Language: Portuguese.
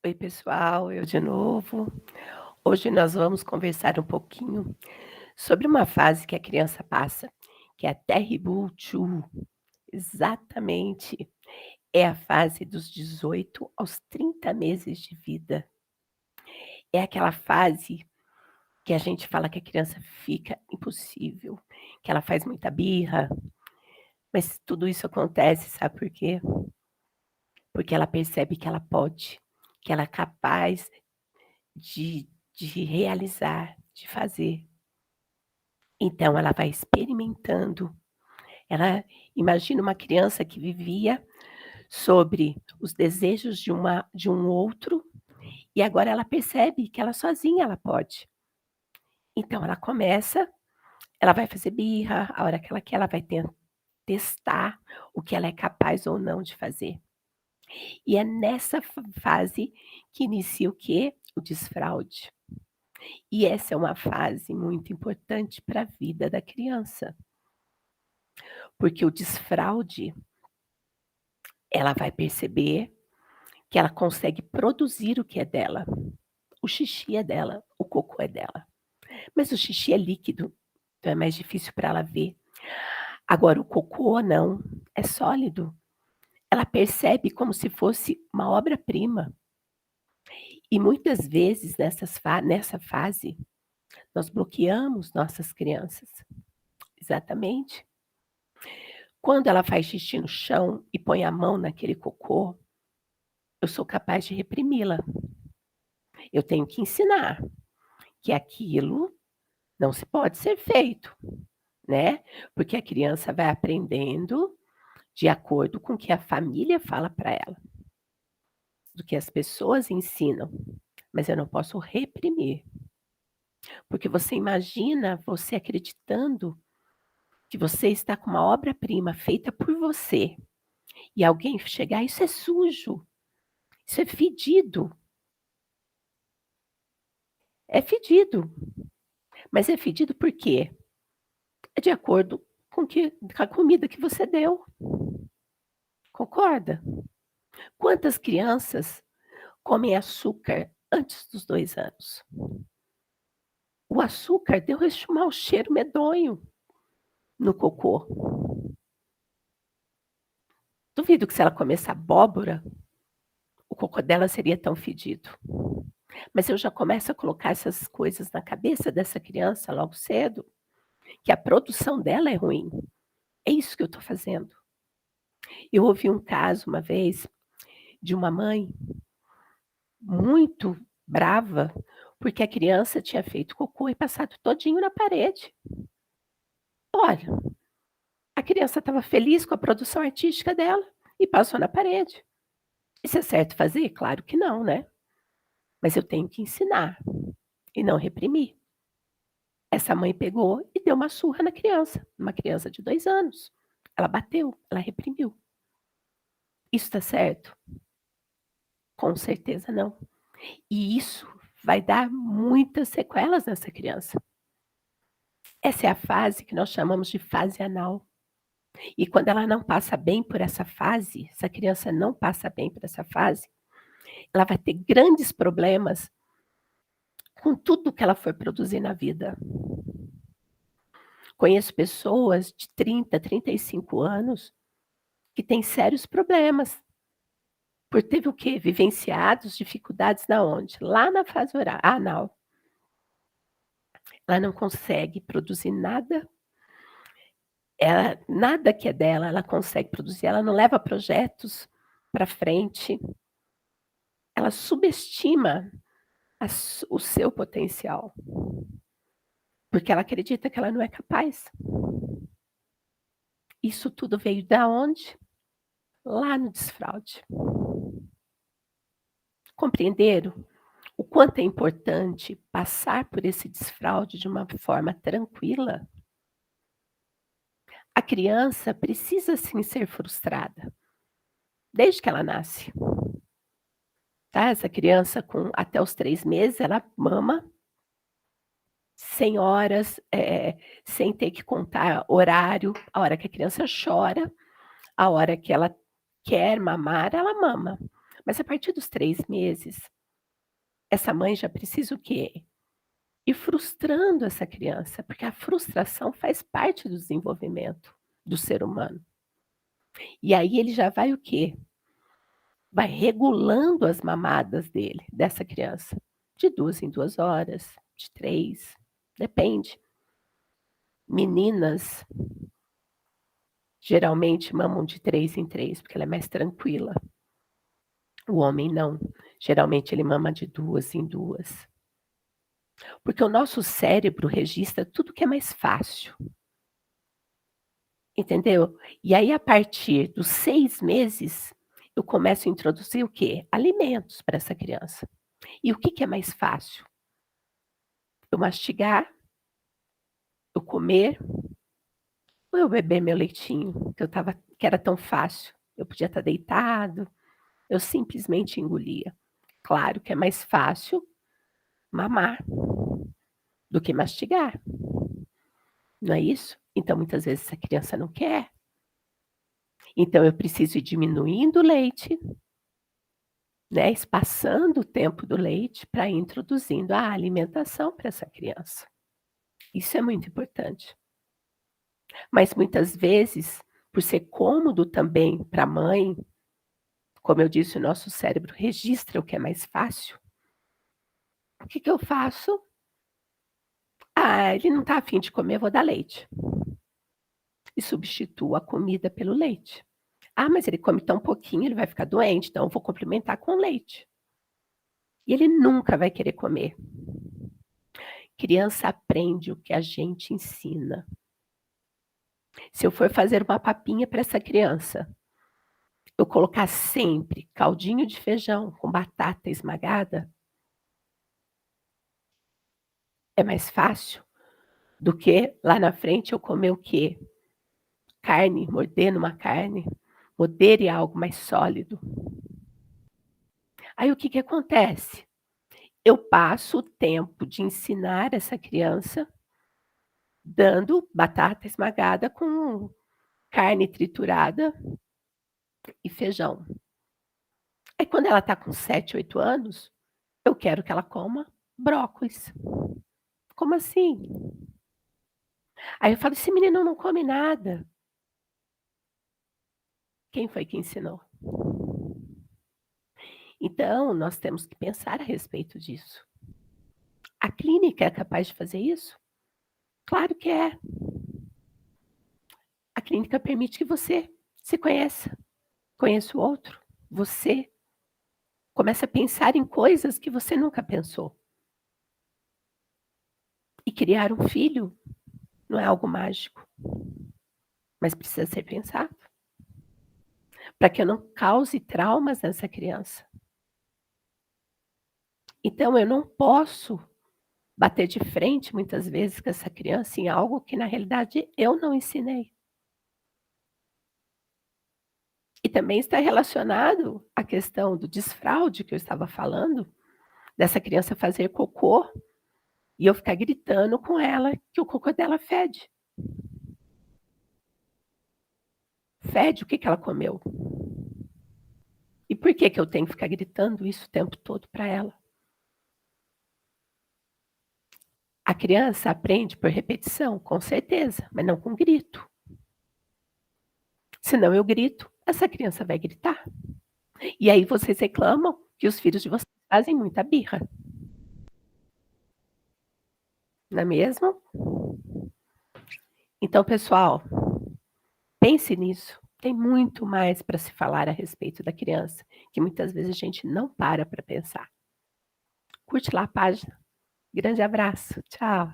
Oi, pessoal, eu de novo. Hoje nós vamos conversar um pouquinho sobre uma fase que a criança passa, que é a Terrible 2. Exatamente. É a fase dos 18 aos 30 meses de vida. É aquela fase que a gente fala que a criança fica impossível, que ela faz muita birra, mas tudo isso acontece, sabe por quê? Porque ela percebe que ela pode, que ela é capaz de realizar, de fazer. Então ela vai experimentando. Ela imagina uma criança que vivia sobre os desejos de um outro, e agora ela percebe que ela sozinha ela pode. Então ela vai fazer birra, a hora que ela quer, ela vai testar o que ela é capaz ou não de fazer. E é nessa fase que inicia o quê? O desfraude. E essa é uma fase muito importante para a vida da criança, porque o desfraude, ela vai perceber que ela consegue produzir o que é dela. O xixi é dela, o cocô é dela. Mas o xixi é líquido, então é mais difícil para ela ver. Agora o cocô não, é sólido. Ela percebe como se fosse uma obra-prima. E muitas vezes nessa fase, nós bloqueamos nossas crianças. Exatamente. Quando ela faz xixi no chão e põe a mão naquele cocô, eu sou capaz de reprimi-la. Eu tenho que ensinar que aquilo não se pode ser feito, né, porque a criança vai aprendendo de acordo com o que a família fala para ela, do que as pessoas ensinam, mas eu não posso reprimir, porque você imagina você acreditando que você está com uma obra-prima feita por você, e alguém chegar: "Isso é sujo, isso é fedido". É fedido, mas é fedido por quê? É de acordo com a comida que você deu, concorda? Quantas crianças comem açúcar antes dos 2 anos? O açúcar deu esse mau cheiro medonho no cocô. Duvido que se ela comesse abóbora, o cocô dela seria tão fedido. Mas eu já começo a colocar essas coisas na cabeça dessa criança logo cedo, que a produção dela é ruim. É isso que eu estou fazendo. Eu ouvi um caso uma vez de uma mãe muito brava, porque a criança tinha feito cocô e passado todinho na parede. Olha, a criança estava feliz com a produção artística dela e passou na parede. Isso é certo fazer? Claro que não, né. Mas eu tenho que ensinar e não reprimir. Essa mãe pegou e deu uma surra na criança, uma criança de 2 anos. Ela bateu, ela reprimiu. Isso está certo? Com certeza não. E isso vai dar muitas sequelas nessa criança. Essa é a fase que nós chamamos de fase anal. E quando ela não passa bem por essa fase, essa criança não passa bem por essa fase, ela vai ter grandes problemas com tudo que ela for produzir na vida. Conheço pessoas de 30, 35 anos que têm sérios problemas, por teve o quê? Vivenciados dificuldades na onde? Lá na fase anal. Ela não consegue produzir nada, nada que é dela, ela consegue produzir, ela não leva projetos para frente, ela subestima o seu potencial, porque ela acredita que ela não é capaz. Isso tudo veio da onde? Lá no desfraude. Compreenderam o quanto é importante passar por esse desfraude de uma forma tranquila? A criança precisa sim ser frustrada, desde que ela nasce, tá? Essa criança com até os 3 meses, ela mama sem horas, sem ter que contar horário, a hora que a criança chora, a hora que ela quer mamar, ela mama. Mas a partir dos 3 meses, essa mãe já precisa o quê? Ir frustrando essa criança, porque a frustração faz parte do desenvolvimento do ser humano. E aí ele já vai o quê? Vai regulando as mamadas dele, dessa criança, de 2 em 2 horas, de 3, depende. Meninas geralmente mamam de 3 em 3, porque ela é mais tranquila. O homem não, geralmente ele mama de 2 em 2. Porque o nosso cérebro registra tudo que é mais fácil, entendeu? E aí a partir dos 6 meses, eu começo a introduzir o quê? Alimentos para essa criança. E o que que é mais fácil? Eu mastigar, eu comer ou eu beber meu leitinho, que era tão fácil. Eu podia estar deitado, eu simplesmente engolia. Claro que é mais fácil mamar do que mastigar, não é isso? Então muitas vezes essa criança não quer. Então eu preciso ir diminuindo o leite, né, espaçando o tempo do leite para ir introduzindo a alimentação para essa criança. Isso é muito importante. Mas muitas vezes, por ser cômodo também para a mãe, como eu disse, o nosso cérebro registra o que é mais fácil. O que que eu faço? Ah, ele não está afim de comer, vou dar leite. E substituo a comida pelo leite. Ah, mas ele come tão pouquinho, ele vai ficar doente, então eu vou complementar com leite. E ele nunca vai querer comer. Criança aprende o que a gente ensina. Se eu for fazer uma papinha para essa criança, eu colocar sempre caldinho de feijão com batata esmagada, é mais fácil do que lá na frente eu comer o quê? Carne, morder numa carne, morder em algo mais sólido. Aí o que que acontece? Eu passo o tempo de ensinar essa criança dando batata esmagada com carne triturada e feijão. Aí quando ela está com 7, 8 anos, eu quero que ela coma brócolis. Como assim? Aí eu falo: "Esse menino não come nada". Quem foi que ensinou? Então, nós temos que pensar a respeito disso. A clínica é capaz de fazer isso? Claro que é. A clínica permite que você se conheça, conheça o outro. Você começa a pensar em coisas que você nunca pensou. E criar um filho não é algo mágico, mas precisa ser pensado, para que eu não cause traumas nessa criança. Então eu não posso bater de frente muitas vezes com essa criança em algo que na realidade eu não ensinei. E também está relacionado à questão do desfraude que eu estava falando, dessa criança fazer cocô e eu ficar gritando com ela que o cocô dela fede. Fede o que que ela comeu. E por que que eu tenho que ficar gritando isso o tempo todo para ela? A criança aprende por repetição, com certeza, mas não com grito. Senão eu grito, essa criança vai gritar. E aí vocês reclamam que os filhos de vocês fazem muita birra, não é mesmo? Então, pessoal, pense nisso. Tem muito mais para se falar a respeito da criança, que muitas vezes a gente não para pensar. Curte lá a página. Grande abraço. Tchau.